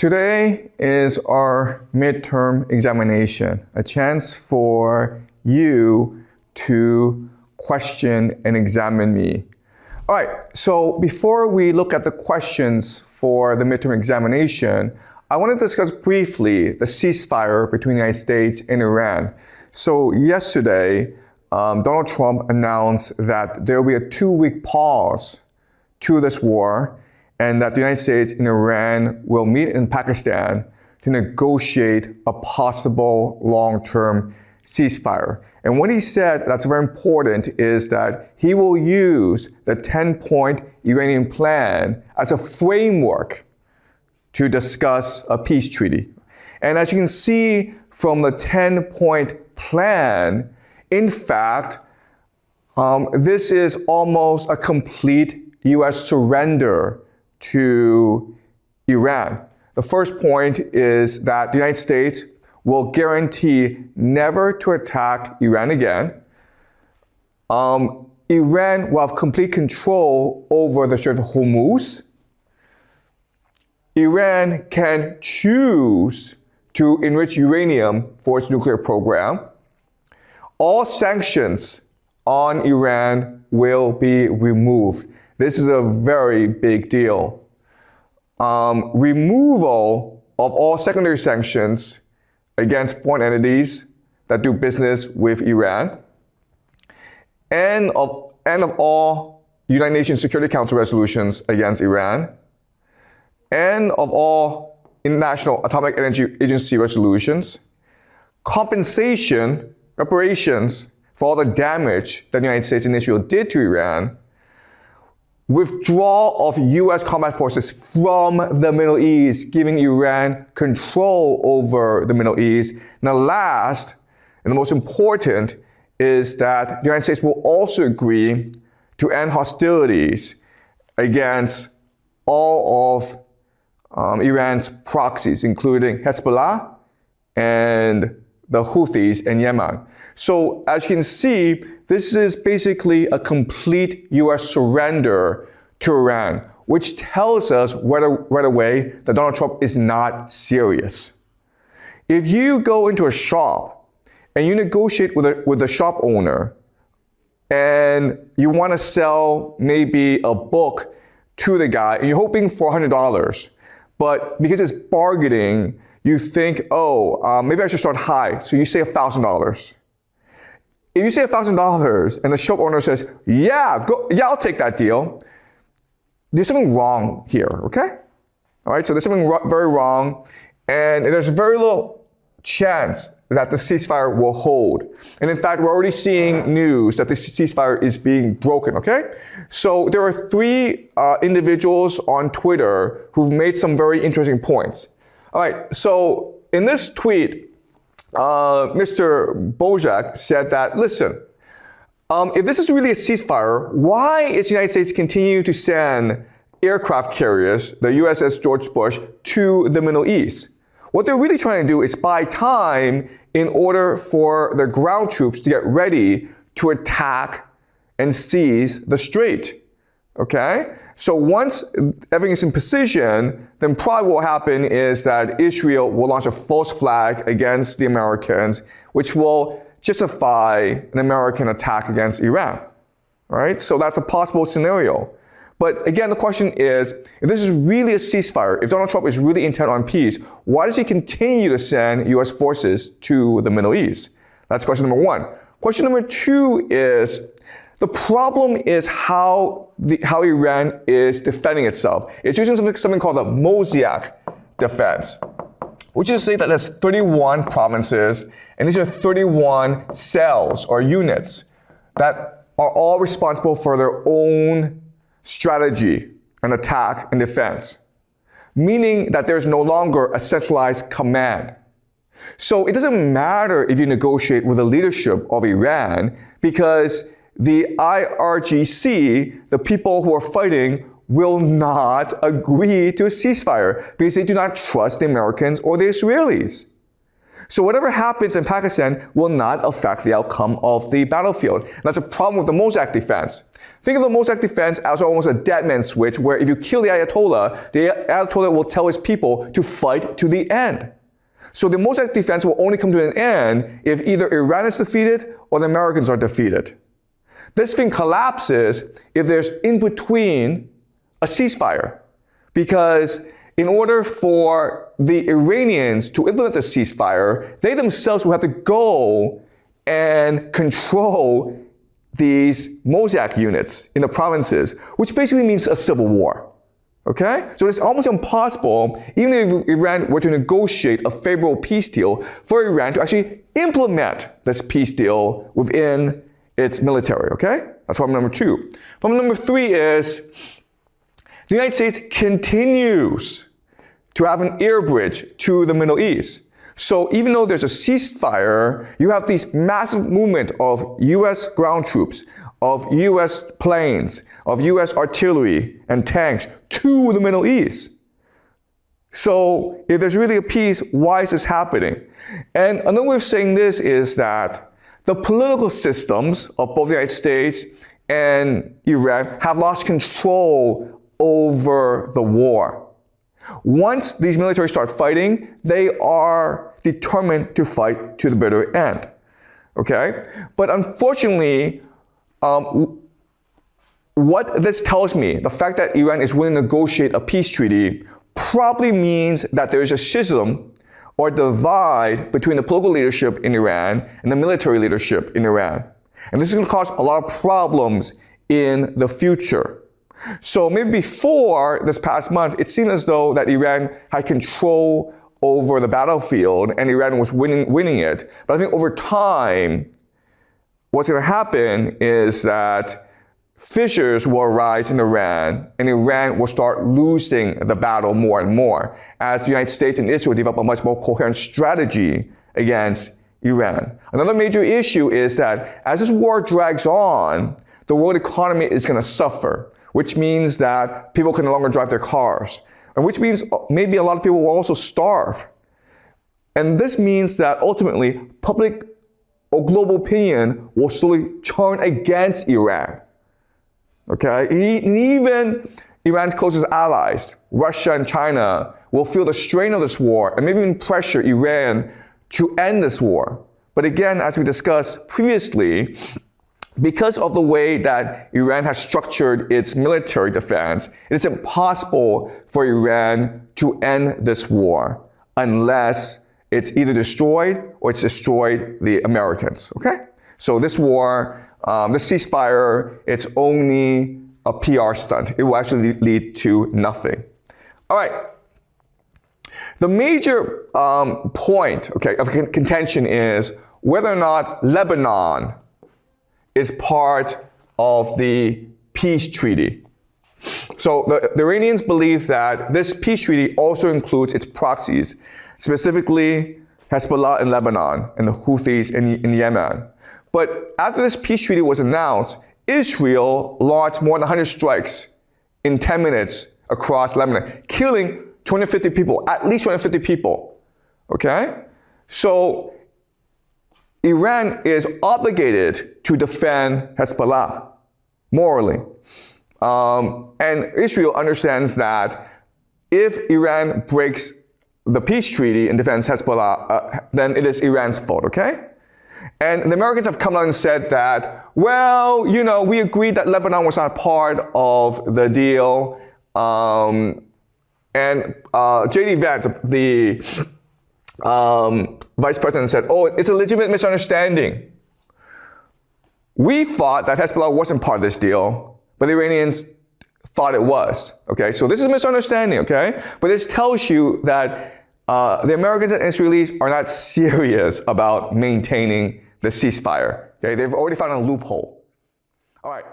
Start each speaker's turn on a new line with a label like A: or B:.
A: Today is our midterm examination, a chance for you to question and examine me. All right, so before we look at the questions for the midterm examination, I want to discuss briefly the ceasefire between the United States and Iran. So yesterday, Donald Trump announced that there will be a 2-week pause to this war, and that the United States and Iran will meet in Pakistan to negotiate a possible long-term ceasefire. And what he said that's very important is that he will use the 10-point Iranian plan as a framework to discuss a peace treaty. And as you can see from the 10-point plan, in fact, this is almost a complete U.S. surrender to Iran. The first point is that the United States will guarantee never to attack Iran again. Iran will have complete control over the Strait of Hormuz. Iran can choose to enrich uranium for its nuclear program. All sanctions on Iran will be removed. This is a very big deal. Removal of all secondary sanctions against foreign entities that do business with Iran, and of all United Nations Security Council resolutions against Iran, and of all International Atomic Energy Agency resolutions, compensation, reparations for all the damage that the United States and Israel did to Iran, withdrawal of U.S. combat forces from the Middle East, giving Iran control over the Middle East. And the last, and the most important, is that the United States will also agree to end hostilities against all of Iran's proxies, including Hezbollah and the Houthis in Yemen. So as you can see, this is basically a complete U.S. surrender to Iran, which tells us right away that Donald Trump is not serious. If you go into a shop and you negotiate with the shop owner and you want to sell maybe a book to the guy and you're hoping for $100, but because it's bargaining, you think, maybe I should start high, so you say $1,000. If you say $1,000 and the shop owner says, yeah, I'll take that deal, there's something wrong here, okay? All right, so there's something very wrong, and there's very little chance that the ceasefire will hold. And in fact, we're already seeing news that the ceasefire is being broken, okay? So there are 3 individuals on Twitter who've made some very interesting points. All right, so in this tweet, Mr. Bojak said that, listen, if this is really a ceasefire, why is the United States continuing to send aircraft carriers, the USS George Bush, to the Middle East? What they're really trying to do is buy time in order for their ground troops to get ready to attack and seize the strait, okay? So once everything's in position, then probably what will happen is that Israel will launch a false flag against the Americans, which will justify an American attack against Iran, right? So that's a possible scenario. But again, the question is, if this is really a ceasefire, if Donald Trump is really intent on peace, why does he continue to send U.S. forces to the Middle East? That's question number 1. Question number 2 is, the problem is how Iran is defending itself. It's using something called the Mosaic defense, which is to say that there's 31 provinces, and these are 31 cells or units that are all responsible for their own strategy and attack and defense, meaning that there's no longer a centralized command. So it doesn't matter if you negotiate with the leadership of Iran, because the IRGC, the people who are fighting, will not agree to a ceasefire because they do not trust the Americans or the Israelis. So whatever happens in Pakistan will not affect the outcome of the battlefield. And that's a problem with the Mossack defense. Think of the Mossack defense as almost a dead man switch, where if you kill the Ayatollah will tell his people to fight to the end. So the Mossack defense will only come to an end if either Iran is defeated or the Americans are defeated. This thing collapses if there's in between a ceasefire. Because in order for the Iranians to implement the ceasefire, they themselves will have to go and control these Mossack units in the provinces, which basically means a civil war. Okay? So it's almost impossible, even if Iran were to negotiate a favorable peace deal, for Iran to actually implement this peace deal within its military. Okay? That's problem number 2. Problem number 3 is the United States continues to have an air bridge to the Middle East. So even though there's a ceasefire, you have these massive movement of US ground troops, of US planes, of US artillery and tanks to the Middle East. So if there's really a peace, why is this happening? And another way of saying this is that the political systems of both the United States and Iran have lost control over the war. Once these militaries start fighting, they are determined to fight to the bitter end. Okay? But unfortunately, what this tells me, the fact that Iran is willing to negotiate a peace treaty, probably means that there is a schism or divide between the political leadership in Iran and the military leadership in Iran. And this is going to cause a lot of problems in the future. So maybe before this past month, it seemed as though that Iran had control over the battlefield and Iran was winning it. But I think over time, what's going to happen is that fissures will arise in Iran, and Iran will start losing the battle more and more as the United States and Israel develop a much more coherent strategy against Iran. Another major issue is that as this war drags on, the world economy is going to suffer, which means that people can no longer drive their cars, and which means maybe a lot of people will also starve. And this means that ultimately public or global opinion will slowly turn against Iran. Okay? And even Iran's closest allies, Russia and China, will feel the strain of this war and maybe even pressure Iran to end this war. But again, as we discussed previously, because of the way that Iran has structured its military defense, it is impossible for Iran to end this war unless it's either destroyed or it's destroyed the Americans. Okay? So this war, this ceasefire, it's only a PR stunt. It will actually lead to nothing. All right. The major point, okay, of contention is whether or not Lebanon is part of the peace treaty. So the Iranians believe that this peace treaty also includes its proxies, specifically Hezbollah in Lebanon and the Houthis in Yemen. But after this peace treaty was announced, Israel launched more than 100 strikes in 10 minutes across Lebanon, killing 250 people, at least 250 people. Okay? So Iran is obligated to defend Hezbollah morally. And Israel understands that if Iran breaks the peace treaty and defends Hezbollah, then it is Iran's fault, okay? And the Americans have come out and said that, well, you know, we agreed that Lebanon was not part of the deal. And J.D. Vance, the vice president, said, oh, it's a legitimate misunderstanding. We thought that Hezbollah wasn't part of this deal, but the Iranians thought it was. Okay, so this is a misunderstanding, okay? But this tells you that the Americans and Israelis are not serious about maintaining the ceasefire. Okay, they've already found a loophole. All right.